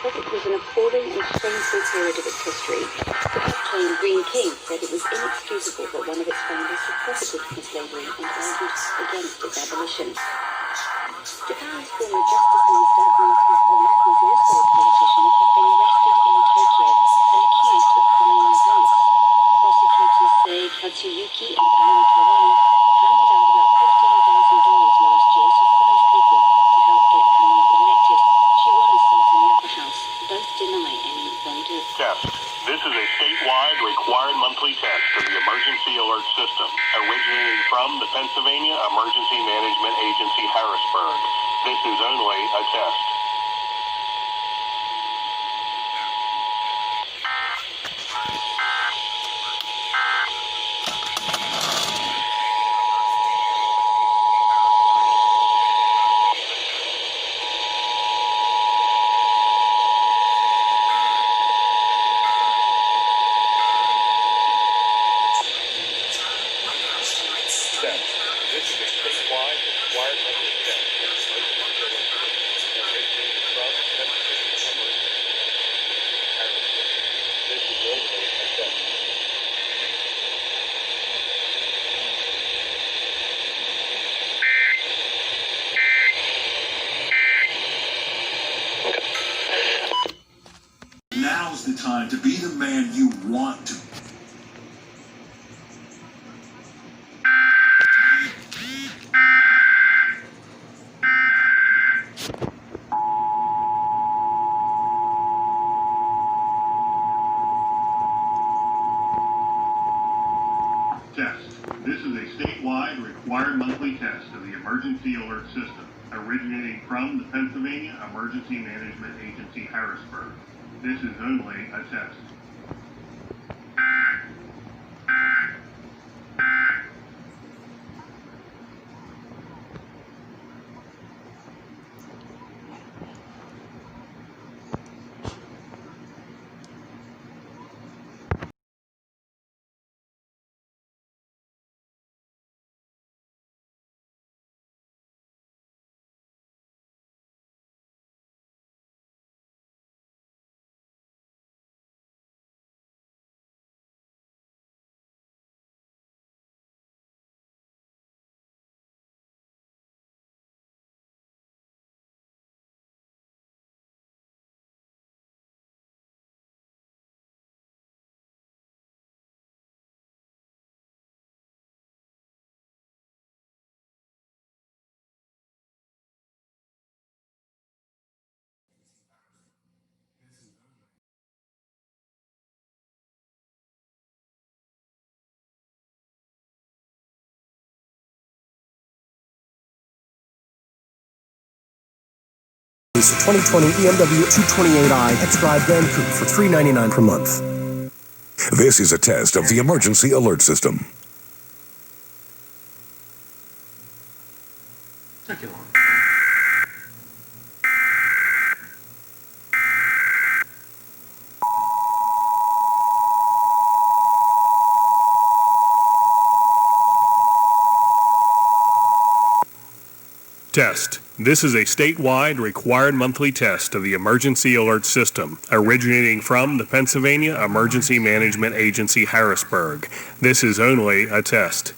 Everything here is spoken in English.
because it was an appalling and shameful period of its history, the blockchain Green King said it was inexcusable that one of its founders had profited from slavery and argued against its abolition. Japan's former Justice Minister Auntie Wife, who's also a politician, has been arrested in Tokyo and accused of buying votes. Prosecutors say Katsuyuki and Anikawa handed out about $15,000 last year to 5 people to help get Annie elected. She won a seat in the upper house. Both deny any wrongdoing. Test. This is a statewide required monthly test of the emergency alert system, originating from the Pennsylvania Emergency Management Agency, Harrisburg. This is only a test. Now's the time to be the man you want to be. Test. This is a statewide required monthly test of the emergency alert system, originating from the Pennsylvania Emergency Management Agency, Harrisburg. This is only a test. The 2020 EMW 228i X-Drive Van Coupe for $399 per month. This is a test of the emergency alert system. Test. This is a statewide required monthly test of the emergency alert system, originating from the Pennsylvania Emergency Management Agency, Harrisburg. This is only a test.